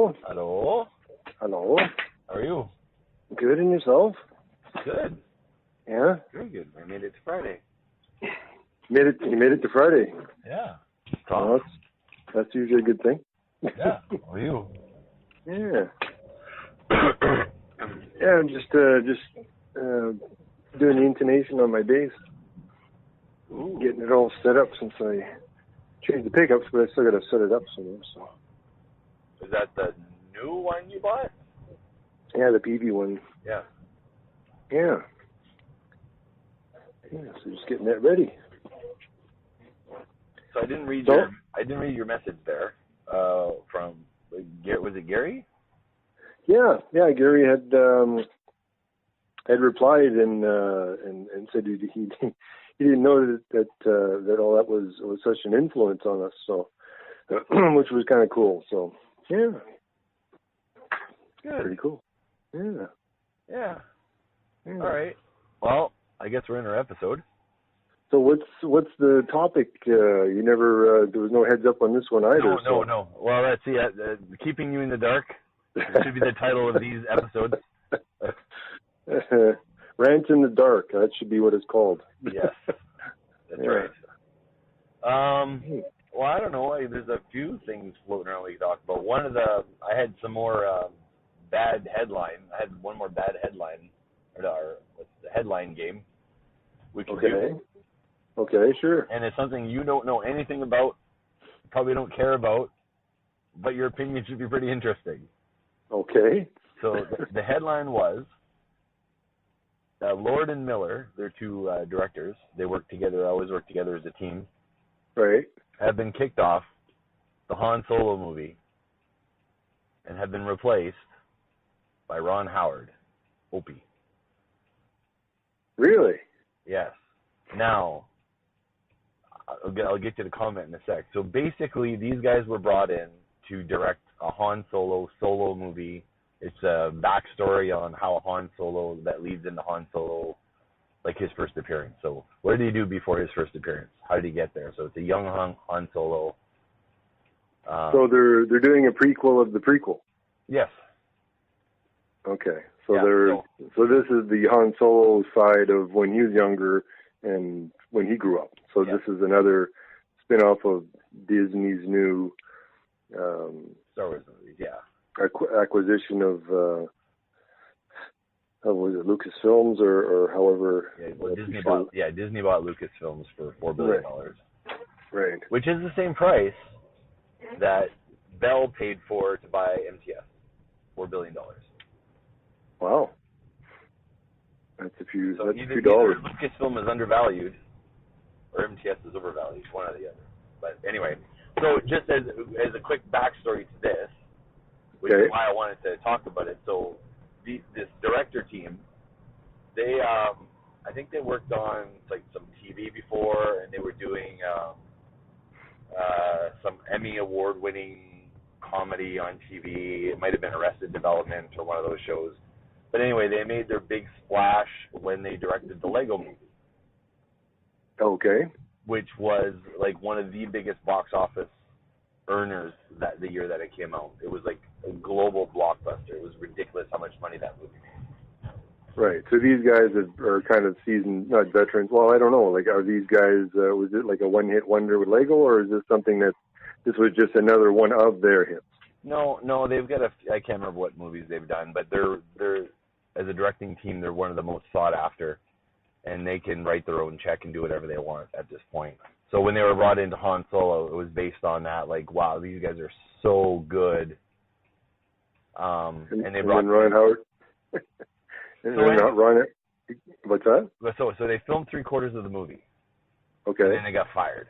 Hello. Hello. Hello. How are you? Good, and yourself? Good. Yeah? Very good. I made it to Friday. You made it to Friday. Yeah. Well, that's usually a good thing. Yeah. How are you? Yeah. Yeah, I'm just doing the intonation on my bass. Ooh. Getting it all set up since I changed the pickups, but I still got to set it up somewhere. So. Is that the new one you bought? Yeah, the PV one. Yeah. Yeah. Yeah, so just getting that ready. So I didn't read your message there. From was it Gary? Yeah. Gary had replied and said he didn't know that all that was such an influence on us. So, which was kind of cool. So, yeah. Good. Pretty cool. Yeah. Yeah. All right. Well, I guess we're in our episode. So what's the topic? You never there was no heads up on this one either. No. Well, let's see. Keeping you in the dark should be the title of these episodes. Rant in the dark. That should be what it's called. Yes, that's right. Well, I don't know. There's a few things floating around we can talk about. I had some more bad headline. I had one more bad headline. What's the headline game? We can do. Okay, sure. And it's something you don't know anything about, probably don't care about, but your opinion should be pretty interesting. Okay. So the headline was, Lord and Miller, they're two directors. They work together, always work together as a team. Right. Have been kicked off the Han Solo movie and have been replaced by Ron Howard, Opie. Really? Yes. Now, I'll get to the comment in a sec. So basically, these guys were brought in to direct a Han Solo movie. It's a backstory on how Han Solo, that leads into Han Solo, like his first appearance. So what did he do before his first appearance? How did he get there? So it's a young Han Solo. So they're doing a prequel of the prequel. Yes. Okay. So so this is the Han Solo side of when he was younger and when he grew up. So This is another spin-off of Disney's new Star Wars movies, acquisition of was it Lucasfilms or however? Yeah, well, Disney bought Lucasfilms for $4 billion. Right. Which is the same price that Bell paid to buy MTS, $4 billion. Wow. That's a few dollars. Either Lucasfilm is undervalued or MTS is overvalued, one or the other. But anyway, so just as a quick backstory to this, which is why I wanted to talk about it. So this director team, they I think they worked on like some TV before, and they were doing some Emmy award-winning comedy on TV. It might have been Arrested Development or one of those shows. But anyway, they made their big splash when they directed the Lego movie. Okay. Which was like one of the biggest box office earners the year that it came out. It was like a global blockbuster. It was ridiculous how much money that movie made. Right. So these guys are kind of seasoned, not veterans. Well, I don't know. Like, are these guys? Was it like a one-hit wonder with Lego, or is this something this was just another one of their hits? No. They've got I can't remember what movies they've done, but they're as a directing team, they're one of the most sought after, and they can write their own check and do whatever they want at this point. So when they were brought into Han Solo, it was based on that. Like, wow, these guys are so good. And they brought Ron Howard. What's that? So they filmed 3/4 of the movie. Okay. And then they got fired.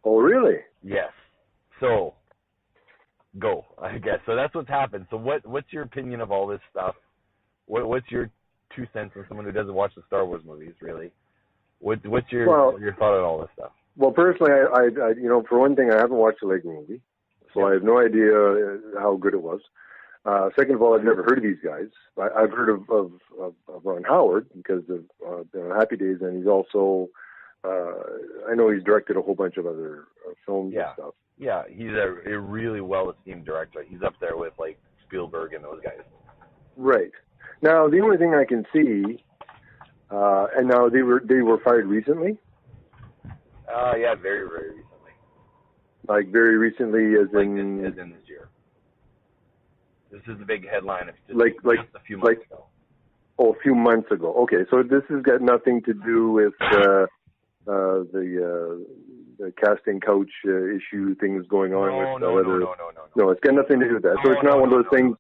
Oh, really? Yes. So go, I guess. So that's what's happened. So what's your opinion of all this stuff? What's your 2 cents as someone who doesn't watch the Star Wars movies, really? What's your thought on all this stuff? Well, personally, I for one thing, I haven't watched the Lego movie, so I have no idea how good it was. Second of all, I've never heard of these guys. I've heard of Ron Howard because of Happy Days, and he's also I know he's directed a whole bunch of other films and stuff. Yeah, he's a really well-esteemed director. He's up there with like Spielberg and those guys. Right. Now, the only thing I can see, and now they were fired recently. Yeah, very, very recently. Like very recently, as in this year. This is the big headline. It's just, just a few months ago. Oh, a few months ago. Okay, so this has got nothing to do with the casting couch issue things going on. No. No, it's got nothing to do with that. So it's not one of those things.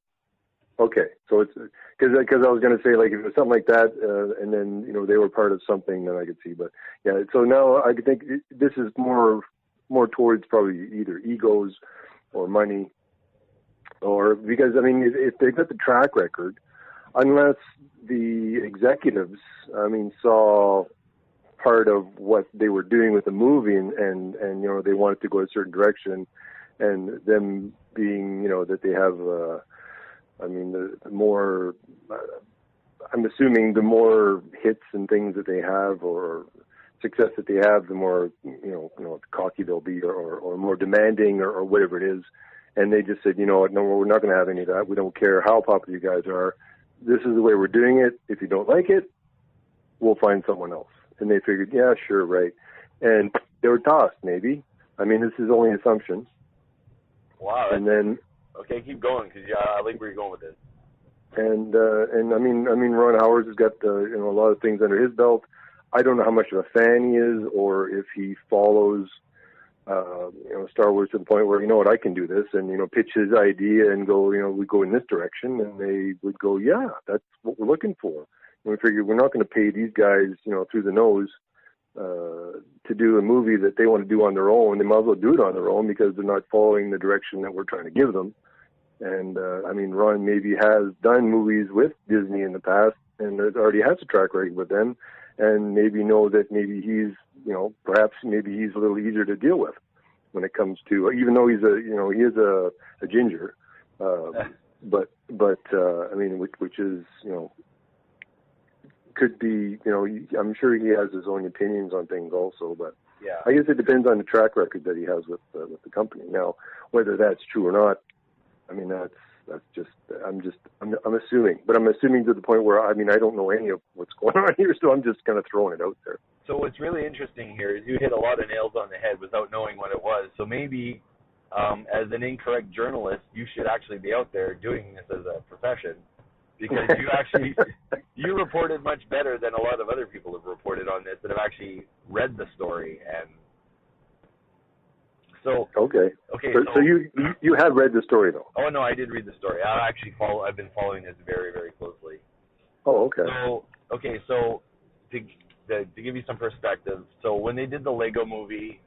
Okay, so it's because I was going to say, like, if it was something like that, and then they were part of something, then I could see. But yeah, so now I think this is more towards probably either egos or money, or because if they've got the track record, unless the executives saw part of what they were doing with the movie and they wanted to go a certain direction, and them being that they have the more I'm assuming the more hits and things that they have or success that they have, the more cocky they'll be or more demanding or whatever it is. And they just said, no, we're not going to have any of that. We don't care how popular you guys are. This is the way we're doing it. If you don't like it, we'll find someone else. And they figured, yeah, sure, right. And they were tossed, maybe. This is only assumption. Wow. And then okay, keep going, because I like where you're going with this. And Ron Howard has got a lot of things under his belt. I don't know how much of a fan he is, or if he follows Star Wars to the point where I can do this, and pitch his idea and go we go in this direction, and they would go, yeah, that's what we're looking for. And we figured we're not going to pay these guys through the nose to do a movie that they want to do on their own. They might as well do it on their own because they're not following the direction that we're trying to give them. And Ron maybe has done movies with Disney in the past and already has a track record with them, and maybe know that maybe he's perhaps maybe he's a little easier to deal with when it comes to, even though he's he is a ginger, but which is could be I'm sure he has his own opinions on things also, but yeah, I guess it depends on the track record that he has with the company. Now, whether that's true or not, that's just I'm assuming, but I'm assuming to the point where I don't know any of what's going on here, so I'm just kind of throwing it out there. So what's really interesting here is you hit a lot of nails on the head without knowing what it was. So maybe as an incorrect journalist, you should actually be out there doing this as a profession, because you reported much better than a lot of other people have reported on this that have actually read the story. And so okay. So you have read the story though? Oh no, I did read the story. I've been following this very, very closely. Oh, okay. So to give you some perspective, so when they did the Lego movie,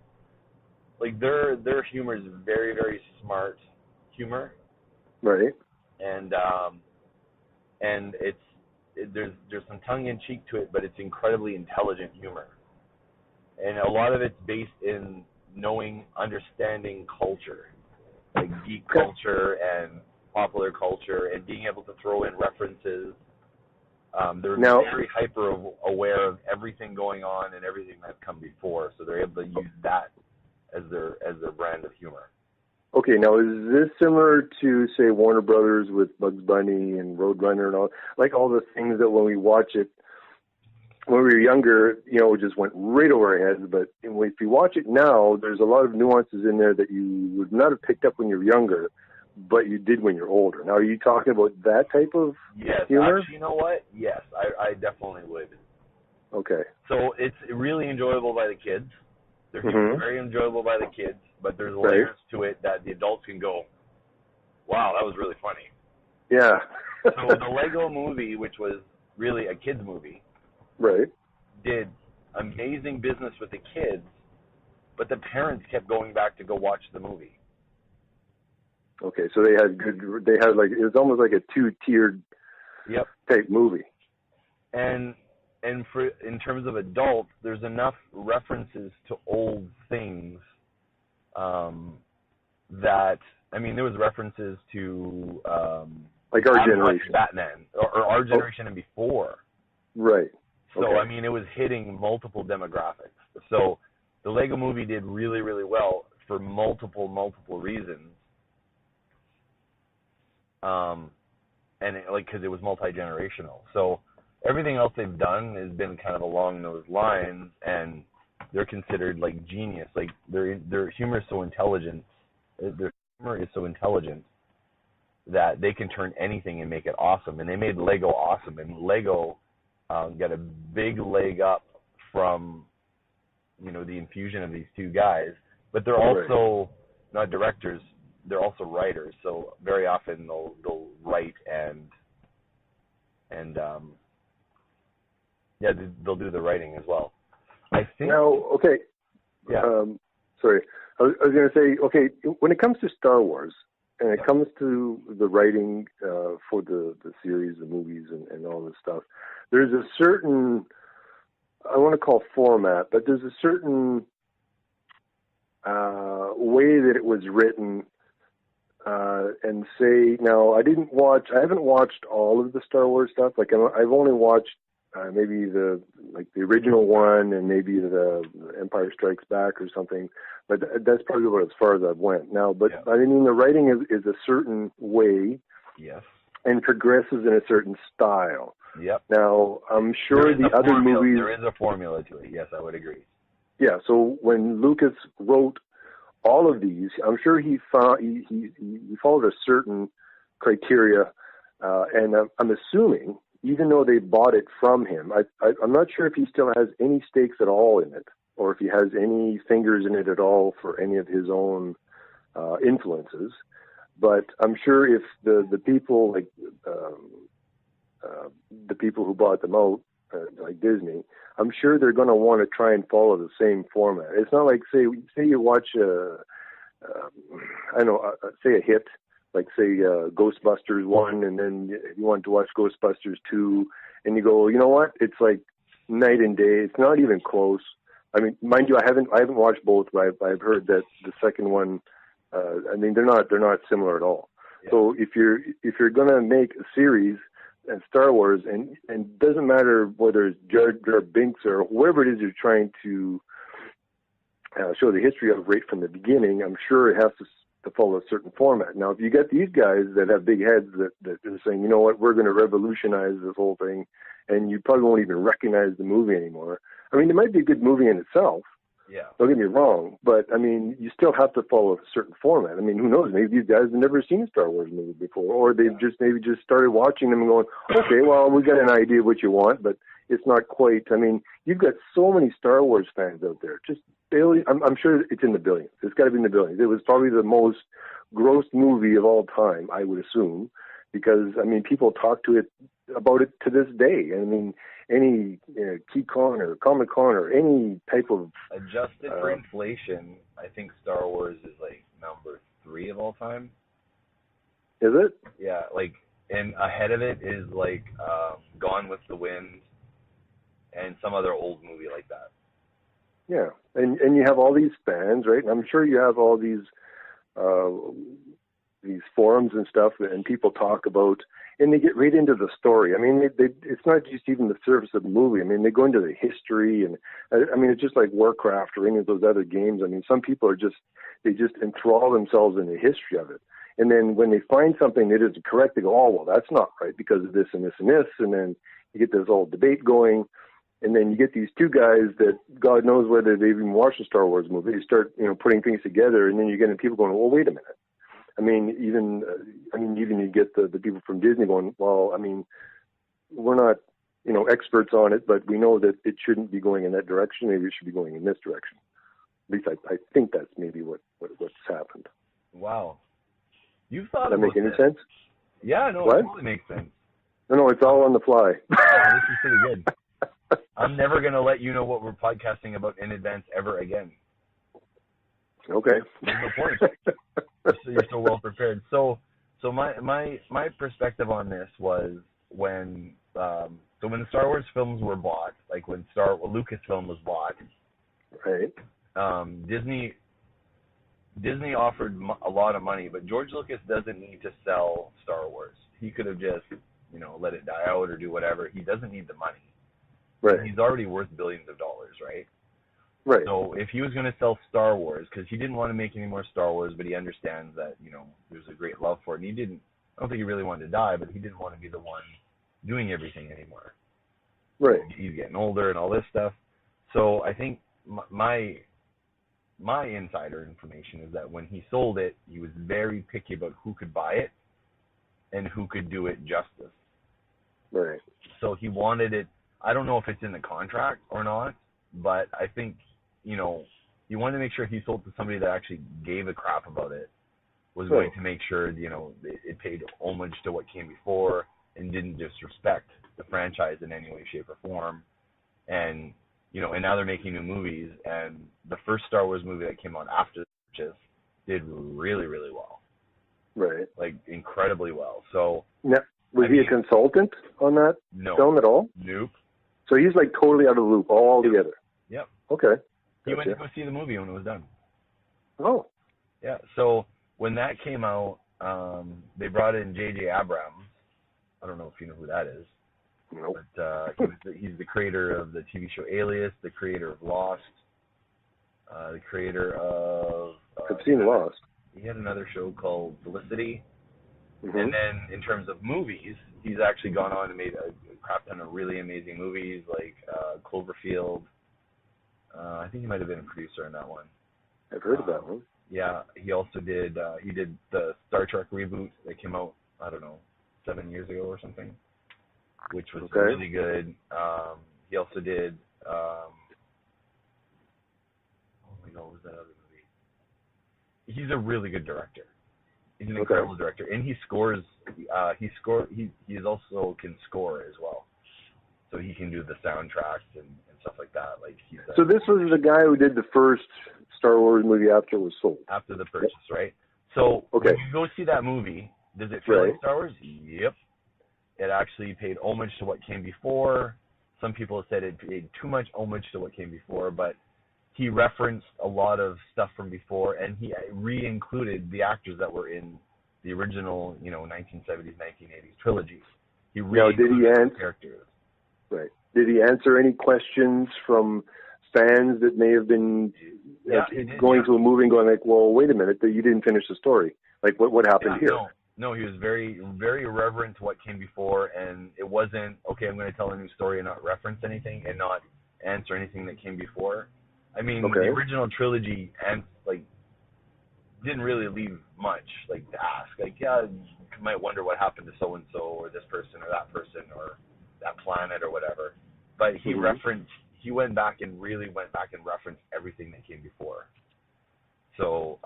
like their humor is very, very smart humor, right? And there's some tongue in cheek to it, but it's incredibly intelligent humor, and a lot of it's based in understanding culture, like geek culture and popular culture, and being able to throw in references. They're very hyper aware of everything going on and everything that's come before, so they're able to use that as their brand of humor. Okay, now is this similar to, say, Warner Brothers with Bugs Bunny and Roadrunner and all the things that when we watch it, when we were younger, it just went right over our heads, but if you watch it now, there's a lot of nuances in there that you would not have picked up when you were younger, but you did when you're older. Now, are you talking about that type of humor? Actually, you know what? Yes, I definitely would. Okay. So it's really enjoyable by the kids. They're very enjoyable by the kids, but there's layers to it that the adults can go, wow, that was really funny. Yeah. So the Lego movie, which was really a kid's movie, right, did amazing business with the kids, but the parents kept going back to go watch the movie. Okay, so it was almost like a two-tiered type movie. And in terms of adults, there's enough references to old things that, there was references to like our generation, Batman, or our generation and before. Right. So, Okay. I mean, it was hitting multiple demographics. So the Lego movie did really, really well for multiple reasons. And because it was multi-generational. So everything else they've done has been kind of along those lines, and they're considered like genius. Like their humor is so intelligent. Their humor is so intelligent that they can turn anything and make it awesome. And they made Lego awesome. And Lego got a big leg up from, the infusion of these two guys. But they're also not directors. They're also writers. So very often they'll write and they'll do the writing as well. I think. Now, okay. Yeah. Sorry. I was going to say, okay, when it comes to Star Wars, and it comes to the writing for the series, the movies, and all this stuff, there's a certain, I want to call format, but there's a certain way that it was written. And say, now I haven't watched all of the Star Wars stuff. Like I've only watched maybe the original one and maybe the Empire Strikes Back or something. But that's probably about as far as I've went now. But I mean, the writing is a certain way. Yes. And progresses in a certain style. Yep. Now I'm sure the other movies. There is a formula to it. Yes, I would agree. Yeah. So when Lucas wrote all of these, I'm sure he followed a certain criteria, and I'm assuming, even though they bought it from him, I'm not sure if he still has any stakes at all in it, or if he has any fingers in it at all for any of his own influences. But I'm sure if the people the people who bought them out, like Disney, I'm sure they're going to want to try and follow the same format. It's not like say you watch say a hit, like say Ghostbusters 1, and then you want to watch Ghostbusters 2, and you go, you know what? It's like night and day. It's not even close. I mean, mind you, I haven't watched both, but I've heard that the second one, I mean, they're not similar at all. Yeah. So if you're going to make a series and Star Wars, and it doesn't matter whether it's Jar Jar Binks or whoever it is you're trying to show the history of right from the beginning, I'm sure it has to follow a certain format. Now, if you get these guys that have big heads that are saying, you know what, we're going to revolutionize this whole thing, and you probably won't even recognize the movie anymore. I mean, it might be a good movie in itself. Yeah. Don't get me wrong, but I mean, you still have to follow a certain format. I mean, who knows? Maybe these guys have never seen a Star Wars movie before, or they've just started watching them and going, okay, well, we got an idea of what you want, but it's not quite. I mean, you've got so many Star Wars fans out there. Just barely. I'm sure it's in the billions. It's got to be in the billions. It was probably the most grossed movie of all time, I would assume, because I mean, people talk about it to this day. I mean, any KeyCon or Comic-Con or any type of adjusted for inflation, I think Star Wars is like number 3 of all time. Is it? Yeah, and ahead of it is Gone with the Wind and some other old movie like that. Yeah, and you have all these fans, right? And I'm sure you have all these forums and stuff, and people talk about, and they get right into the story. I mean, it's not just even the surface of the movie. I mean, they go into the history, and I mean, it's just like Warcraft or any of those other games. I mean, some people they just enthrall themselves in the history of it. And then when they find something that isn't correct, they go, oh, well, that's not right because of this and this and this. And then you get this whole debate going. And then you get these two guys that God knows whether they've even watched a Star Wars movie. They start, putting things together, and then you're getting people going, well, wait a minute. I mean, even you get the people from Disney going, well, I mean, we're not, experts on it, but we know that it shouldn't be going in that direction. Maybe it should be going in this direction. At least I think that's maybe what's happened. Wow. You've thought Does that make any this. sense? Yeah, no, what? It totally makes sense. No, it's all on the fly. Oh, this is pretty good. I'm never going to let you know what we're podcasting about in advance ever again. Okay. There's no point. You're so well prepared. So my perspective on this was when the Star Wars films were bought, like when Lucasfilm was bought, right? Disney offered a lot of money, but George Lucas doesn't need to sell Star Wars. He could have just let it die out or do whatever. He doesn't need the money. Right. He's already worth billions of dollars, right? Right. So if he was going to sell Star Wars, because he didn't want to make any more Star Wars, but he understands that, there's a great love for it. And I don't think he really wanted to die, but he didn't want to be the one doing everything anymore. Right. He's getting older and all this stuff. So I think my insider information is that when he sold it, he was very picky about who could buy it and who could do it justice. Right. So he wanted it. I don't know if it's in the contract or not, but I think, he wanted to make sure he sold to somebody that actually gave a crap about it, was going to make sure, it paid homage to what came before and didn't disrespect the franchise in any way, shape, or form. And, and now they're making new movies, and the first Star Wars movie that came out after the purchase did really, really well. Right. Like, incredibly well. So, now, was he a consultant on that film at all? Nope. So he's like totally out of the loop altogether. Yep. Okay. He went to go see the movie when it was done. Oh. Yeah. So when that came out, they brought in J.J. Abrams. I don't know if you know who that is. Nope. But he's the creator of the TV show Alias, the creator of Lost, the creator of... I've seen Lost. He had another show called Felicity. Mm-hmm. And then in terms of movies, he's actually gone on and made a crap ton of really amazing movies like Cloverfield. I think he might have been a producer on that one. I've heard of that one. Yeah, he also did the Star Trek reboot that came out, 7 years ago or something, which was really good. He also did, oh my God, what was that other movie? He's a really good director. He's an incredible director, and he scores. He also can score as well, so he can do the soundtracks and stuff like that. Like so this was the guy who did the first Star Wars movie after it was sold. After the purchase, right? So when you go see that movie, does it feel like Star Wars? Yep. It actually paid homage to what came before. Some people have said it paid too much homage to what came before, but he referenced a lot of stuff from before, and he re-included the actors that were in the original, 1970s, 1980s trilogy. He re-included the characters. Right. Did he answer any questions from fans that may have been going to a movie and going like, well, wait a minute, you didn't finish the story. Like, what happened here? No, he was very, very reverent to what came before, and it wasn't, okay, I'm going to tell a new story and not reference anything and not answer anything that came before. I mean, the original trilogy didn't really leave much to ask. You might wonder what happened to so and so or this person or that planet or whatever. But he went back and referenced everything that came before. So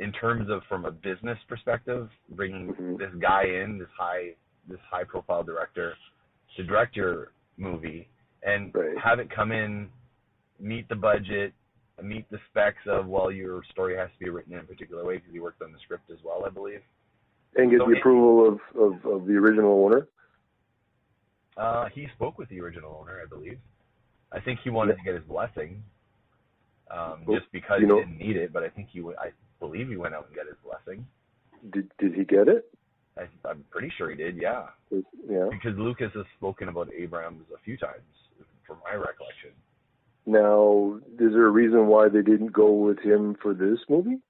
in terms of from a business perspective, bringing this guy in, this high profile director to direct your movie and have it come in, meet the budget, meet the specs of, your story has to be written in a particular way because he worked on the script as well, I believe. And get the approval of the original owner? He spoke with the original owner, I believe. I think he wanted to get his blessing, just because he didn't need it, but I believe he went out and got his blessing. Did he get it? I'm pretty sure he did, yeah. Because Lucas has spoken about Abrams a few times, from my recollection. Now, is there a reason why they didn't go with him for this movie?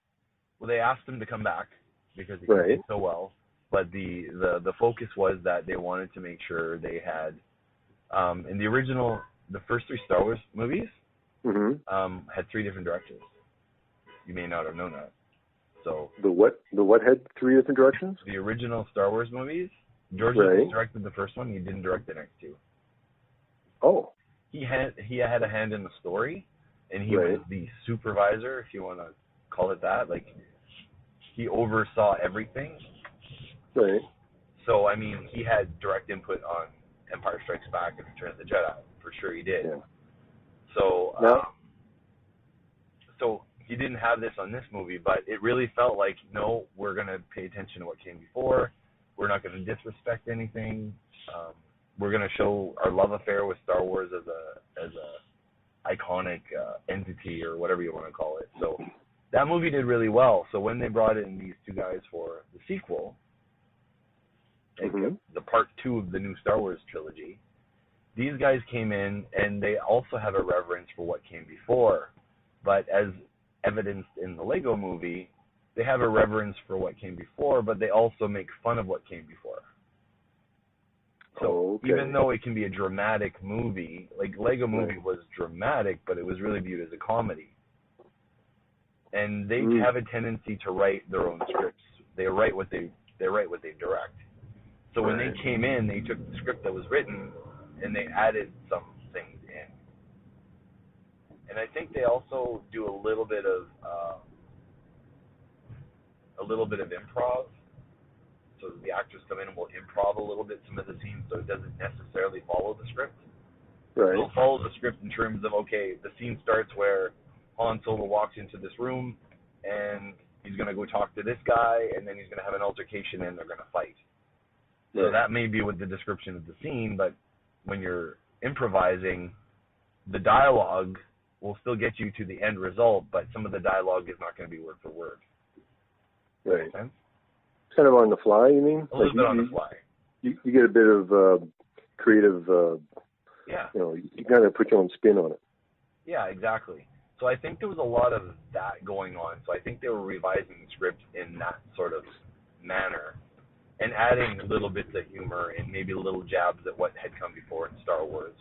Well, they asked him to come back because he did so well. But the focus was that they wanted to make sure they had, in the original, the first 3 Star Wars movies had 3 different directors. You may not have known that. So the what had 3 different directions? The original Star Wars movies, George Lucas directed the first one. He didn't direct the next 2. Oh. He had a hand in the story, and he was the supervisor, if you want to call it that. He oversaw everything. Right. So, I mean, he had direct input on Empire Strikes Back and Return of the Jedi. For sure he did. Yeah. So, so he didn't have this on this movie, but it really felt like, no, we're going to pay attention to what came before. We're not going to disrespect anything. We're going to show our love affair with Star Wars as a iconic entity or whatever you want to call it. So that movie did really well. So when they brought in these 2 guys for the sequel, the part 2 of the new Star Wars trilogy, these guys came in and they also have a reverence for what came before. But as evidenced in the Lego movie, they have a reverence for what came before, but they also make fun of what came before. So even though it can be a dramatic movie, like Lego movie was dramatic, but it was really viewed as a comedy. And they have a tendency to write their own scripts. They write what they direct. So when they came in, they took the script that was written and they added some things in. And I think they also do a little bit of improv. So the actors come in and will improv a little bit some of the scenes, so it doesn't necessarily follow the script. Right. It'll follow the script in terms of, okay, the scene starts where Han Solo walks into this room and he's going to go talk to this guy, and then he's going to have an altercation and they're going to fight. So that may be with the description of the scene, but when you're improvising, the dialogue will still get you to the end result, but some of the dialogue is not going to be word for word. Right. Make sense? Kind of on the fly, you mean? A little bit on the fly. You get a bit of creative, you kind of put your own spin on it. Yeah, exactly. So I think there was a lot of that going on. So I think they were revising the script in that sort of manner and adding little bits of humor and maybe little jabs at what had come before in Star Wars.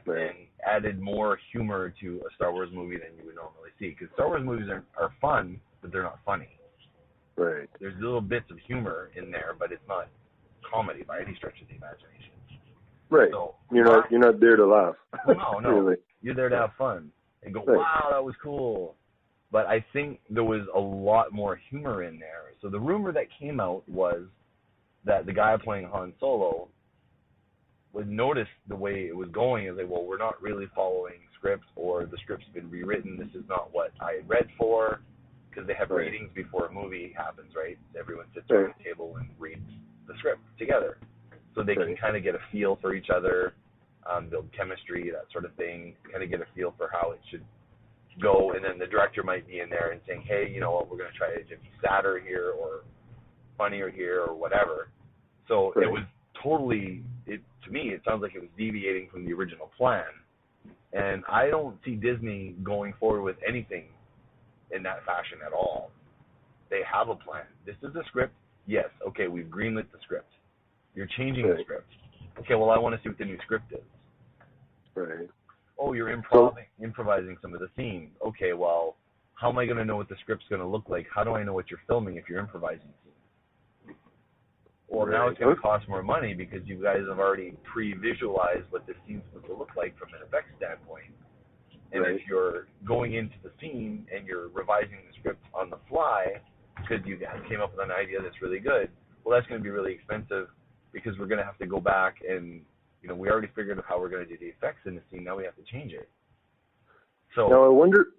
Right. And added more humor to a Star Wars movie than you would normally see. Because Star Wars movies are fun, but they're not funny. Right. There's little bits of humor in there, but it's not comedy by any stretch of the imagination. Right. So you're not there to laugh. No. Really. You're there to have fun and go, wow, that was cool. But I think there was a lot more humor in there. So the rumor that came out was that the guy playing Han Solo would notice the way it was going and say, well, we're not really following scripts, or the script's been rewritten. This is not what I had read for. Because they have readings before a movie happens, right? Everyone sits around the table and reads the script together. So they can kind of get a feel for each other, build chemistry, that sort of thing, kind of get a feel for how it should go. And then the director might be in there and saying, hey, you know what, we're going to try to be sadder here or funnier here or whatever. So it was totally, to me, it sounds like it was deviating from the original plan. And I don't see Disney going forward with anything in that fashion at all. They have a plan. This is the script. Yes, okay, we've greenlit the script. You're changing the script. Okay, well, I want to see what the new script is. Right. Oh, you're improvising some of the scenes. Okay, well, how am I going to know what the script's going to look like? How do I know what you're filming if you're improvising scenes? Well, now it's going to cost more money because you guys have already pre-visualized what the scene's supposed to look like from an effects standpoint. And if you're going into the scene and you're revising the script on the fly because you came up with an idea that's really good, well, that's going to be really expensive because we're going to have to go back and, we already figured out how we're going to do the effects in the scene. Now we have to change it. So now I wonder.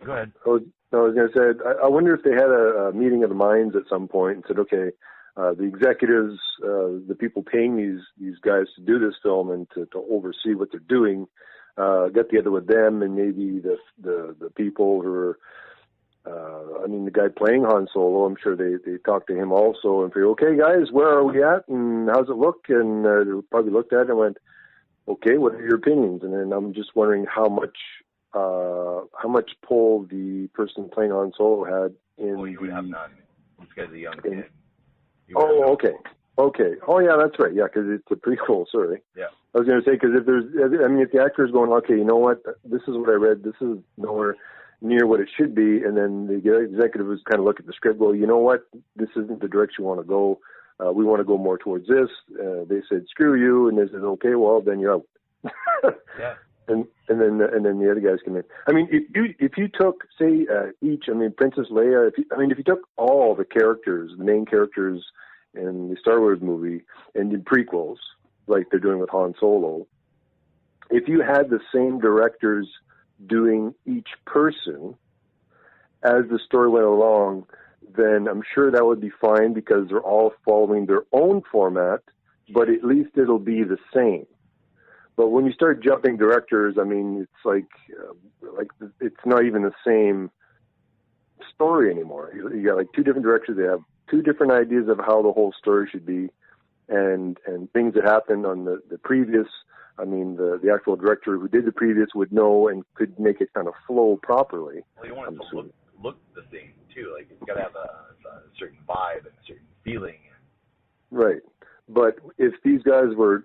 Go ahead. I was going to say, I wonder if they had a meeting of the minds at some point and said, okay, the executives, the people paying these guys to do this film and to oversee what they're doing, get together with them and maybe the people who are, the guy playing Han Solo, I'm sure they talked to him also and say, okay, guys, where are we at and how's it look? And they probably looked at it and went, okay, what are your opinions? And then I'm just wondering how much pull the person playing Han Solo had in. Well, you would have none. This guy's a young kid. Okay. Okay. Oh, yeah, that's right. Yeah, because it's a prequel, sorry. Yeah. I was going to say, because if the actor is going, okay, you know what, this is what I read, this is nowhere near what it should be, and then the executive was kind of look at the script, well, you know what, this isn't the direction we want to go. We want to go more towards this. They said, screw you, and they said, okay, well, then you're out. Yeah. And then the other guys come in. I mean, if you took, say, Princess Leia, if you took all the characters, the main characters in the Star Wars movie, and did prequels, like they're doing with Han Solo, if you had the same directors doing each person as the story went along, then I'm sure that would be fine because they're all following their own format, but at least it'll be the same. But when you start jumping directors, it's like it's not even the same story anymore. You got like two different directors. They have two different ideas of how the whole story should be. and things that happened on the previous. I mean, the actual director who did the previous would know and could make it kind of flow properly. Well, you want it to look the same too. Like it's got to have a certain vibe and a certain feeling. Right. But if these guys were,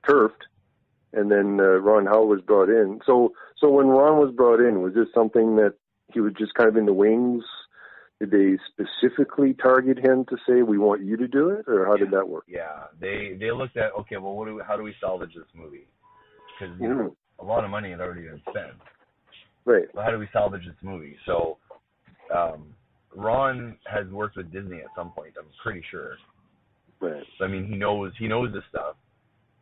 turfed, and then Ron Howell was brought in. So when Ron was brought in, was this something that he was just kind of in the wings? Did they specifically target him to say, we want you to do it, or how did that work? Yeah, they looked at, okay, well, how do we salvage this movie? Because a lot of money had already been spent. Right. So how do we salvage this movie? So Ron has worked with Disney at some point, I'm pretty sure. Right. So, I mean, he knows this stuff.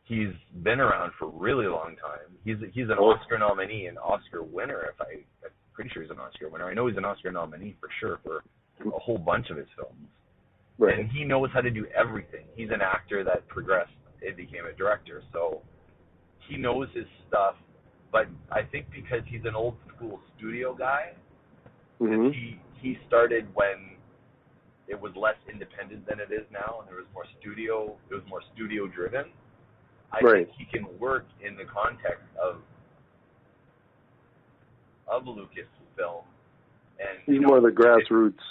He's been around for a really long time. He's an Oscar nominee and Oscar winner. I'm pretty sure he's an Oscar winner. I know he's an Oscar nominee for sure for a whole bunch of his films. Right. And he knows how to do everything. He's an actor that progressed and became a director, so he knows his stuff. But I think because he's an old school studio guy, he started when it was less independent than it is now, and there was more studio. It was more studio driven. I think he can work in the context of Lucasfilm, and he's more the grassroots.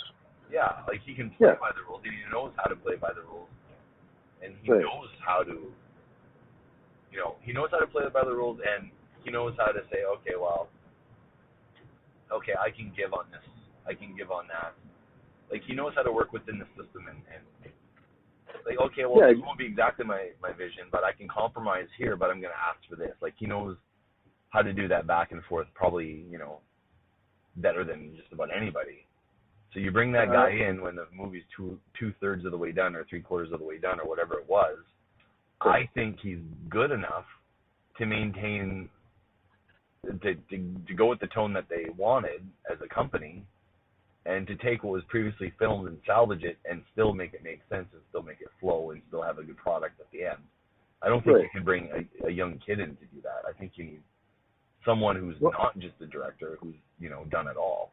Yeah, like he can play by the rules, and he knows how to play by the rules, and he knows how to, he knows how to play by the rules, and he knows how to say, okay, I can give on this, I can give on that. Like he knows how to work within the system, and like, okay, well, this won't be exactly my vision, but I can compromise here, but I'm going to ask for this. Like, he knows how to do that back and forth probably, better than just about anybody. So you bring that guy in when the movie's two-thirds of the way done or three-quarters of the way done or whatever it was. I think he's good enough to maintain, to go with the tone that they wanted as a company, and to take what was previously filmed and salvage it and still make it make sense and still make it flow and still have a good product at the end. I don't think you can bring a young kid in to do that. I think you need someone who's not just a director, who's, done it all.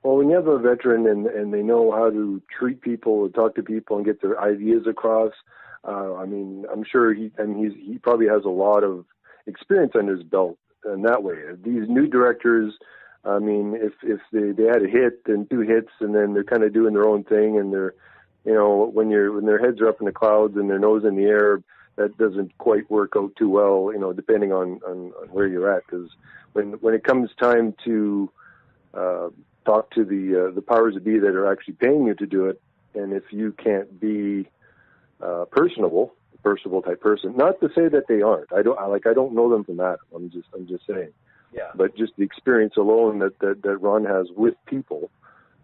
Well, when you have a veteran and they know how to treat people and talk to people and get their ideas across, I mean, I'm sure he probably has a lot of experience under his belt in that way. These new directors, I mean, if they had a hit and two hits and then they're kind of doing their own thing and they're, when their heads are up in the clouds and their nose in the air, that doesn't quite work out too well, depending on where you're at. Because when it comes time to talk to the powers that be that are actually paying you to do it, and if you can't be personable type person, not to say that they aren't. I don't know them from that. I'm just saying. Yeah. But just the experience alone that Ron has with people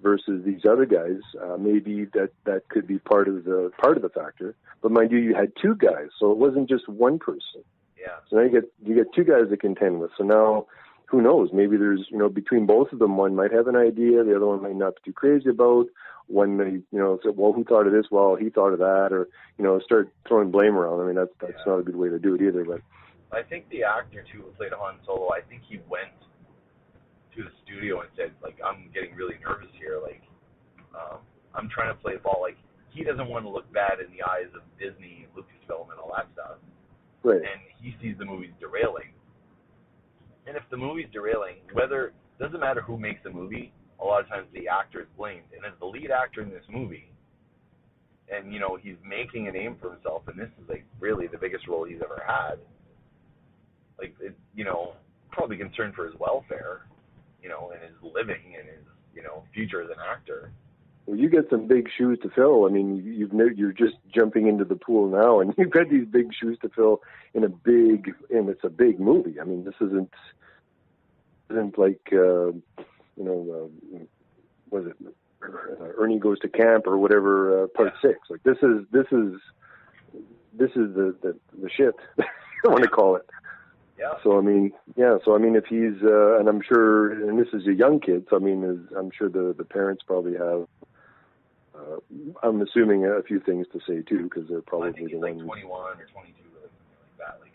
versus these other guys, maybe that could be part of the factor. But mind you had two guys, so it wasn't just one person. Yeah. So now you get two guys to contend with. So now, who knows? Maybe there's between both of them, one might have an idea, the other one might not be too crazy about. One may say, well, who thought of this? Well, he thought of that, or start throwing blame around. I mean, that's not a good way to do it either. But I think the actor too who played Han Solo, I think he went to the studio and said, like, I'm getting really nervous here. Like, I'm trying to play ball. Like, he doesn't want to look bad in the eyes of Disney, Lucasfilm, and all that stuff. Right. And he sees the movie's derailing. And if the movie's derailing, doesn't matter who makes the movie, a lot of times the actor is blamed. And as the lead actor in this movie, and, he's making a name for himself, and this is, like, really the biggest role he's ever had, like, probably concerned for his welfare, and his living and his, future as an actor. Well, you get some big shoes to fill. I mean, you're just jumping into the pool now, and you've got these big shoes to fill and it's a big movie. I mean, this isn't like, was it Ernie Goes to Camp or whatever, part 6. Like this is the shit, I want to call it. Yeah. So I mean, if he's and I'm sure, and this is a young kid, so I mean, I'm sure the parents probably have. I'm assuming a few things to say too, because they're probably the ones. Like 21 or 22 or something like that. Like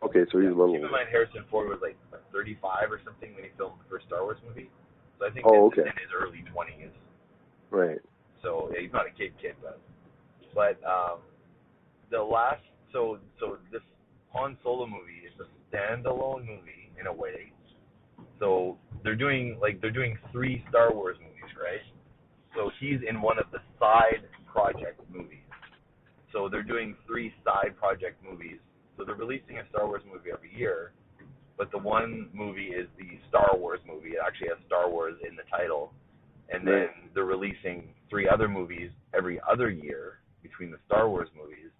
okay, so he's a little. Keep in mind, Harrison Ford was like 35 or something when he filmed the first Star Wars movie. So I think this is in his early 20s. Right. So he's not a kid, but the last, so this Han Solo movie is a standalone movie in a way. So they're doing 3 Star Wars movies, right? So he's in one of the side project movies. So they're doing 3 side project movies. So they're releasing a Star Wars movie every year, but the one movie is the Star Wars movie. It actually has Star Wars in the title. And then they're releasing 3 other movies every other year between the Star Wars movies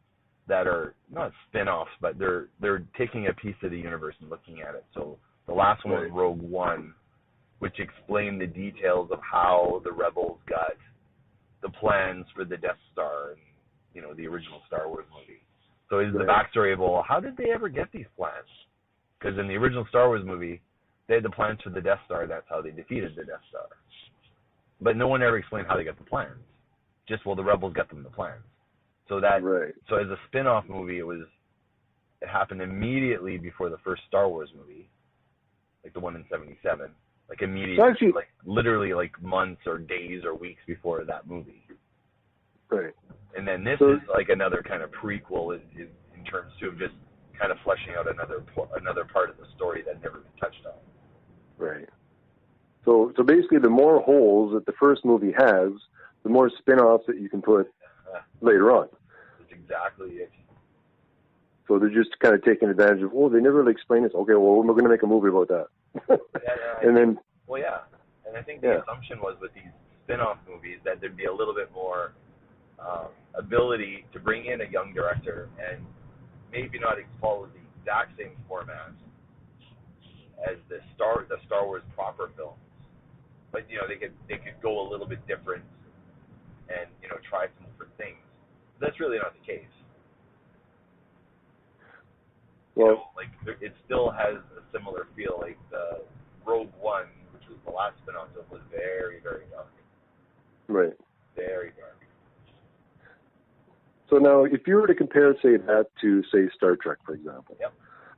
that are not spin-offs, but they're taking a piece of the universe and looking at it. So the last one was Rogue One, which explained the details of how the Rebels got the plans for the Death Star and, you know, the original Star Wars movie. So is the backstory of, well, how did they ever get these plans? Because in the original Star Wars movie, they had the plans for the Death Star. That's how they defeated the Death Star. But no one ever explained how they got the plans. Just, well, the Rebels got them the plans. So that, so as a spin-off movie, it happened immediately before the first Star Wars movie, like the one in '77. Like immediately, actually, like literally like months or days or weeks before that movie. Right. And then this is like another kind of prequel in terms of just kind of fleshing out another part of the story that never been touched on. Right. So basically, the more holes that the first movie has, the more spin-offs that you can put later on. That's exactly it. So they're just kind of taking advantage of, they never really explained this. Okay, well, we're going to make a movie about that. And I think the assumption was with these spin-off movies that there'd be a little bit more ability to bring in a young director and maybe not follow the exact same format as the Star Wars proper films, but you know they could go a little bit different and, you know, try some different things. That's really not the case. Well, you know, like it still has a similar feel. Like the Rogue One, which was the last spin-off, was very, very dark. Right. Very dark. So now, if you were to compare, say, that to, say, Star Trek, for example. Yep.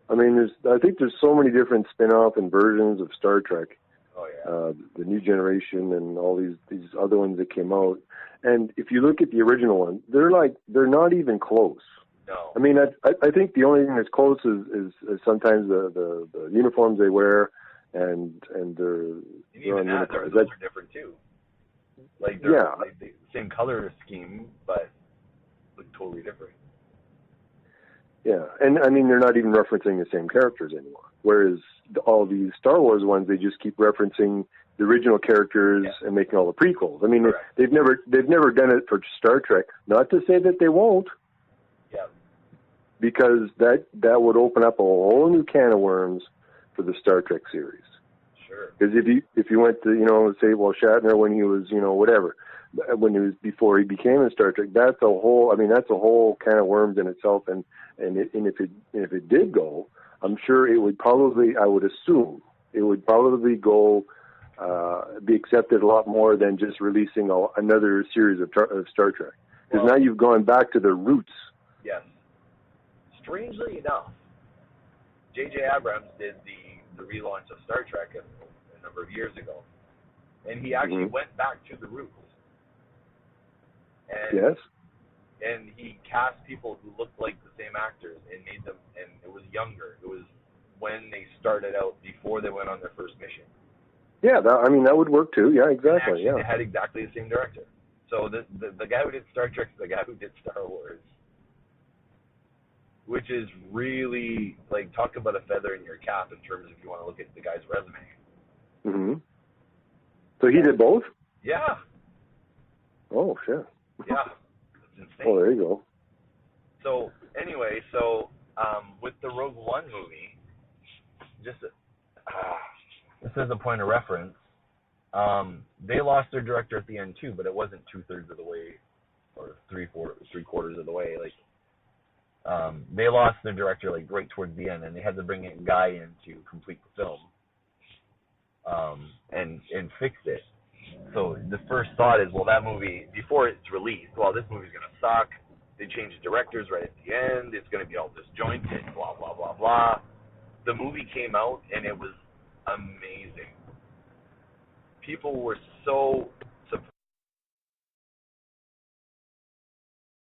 I mean, I think there's so many different spin-off and versions of Star Trek. Oh yeah. The New Generation and all these other ones that came out. And if you look at the original one, they're not even close. No. I mean, I think the only thing that's close is sometimes the uniforms they wear and they're even that, those are different too. Like they're like the same color scheme, but look totally different. Yeah, and I mean they're not even referencing the same characters anymore. Whereas all these Star Wars ones, they just keep referencing the original characters and making all the prequels. I mean, they've never done it for Star Trek. Not to say that they won't. Yeah. Because that would open up a whole new can of worms for the Star Trek series. Sure. Because if you went to, you know, say, well, Shatner when he was, you know, whatever, when he was before he became in Star Trek, that's a whole can of worms in itself. And if it did go, I'm sure it would probably, I would assume it would probably go, be accepted a lot more than just releasing another series of Star Trek. Because now you've gone back to the roots. Yes. Strangely enough, J.J. Abrams did the relaunch of Star Trek a number of years ago, and he actually went back to the roots. And, and he cast people who looked like the same actors and made them, and it was younger. It was when they started out before they went on their first mission. Yeah, that would work too. Yeah, exactly. They had exactly the same director. So the guy who did Star Trek is the guy who did Star Wars. Which is really, like, talk about a feather in your cap in terms of if you want to look at the guy's resume. Mm-hmm. So he did both? Yeah. Oh, shit. Yeah. It's insane. Oh, there you go. So, anyway, with the Rogue One movie, just this is a point of reference, they lost their director at the end, too, but it wasn't 2/3 of the way or 3/4 of the way, like, they lost their director like right towards the end, and they had to bring a guy in to complete the film, and fix it. So the first thought is, well, that movie before it's released, well, this movie's gonna suck. They changed the directors right at the end. It's gonna be all disjointed, blah blah blah blah. The movie came out and it was amazing. People were so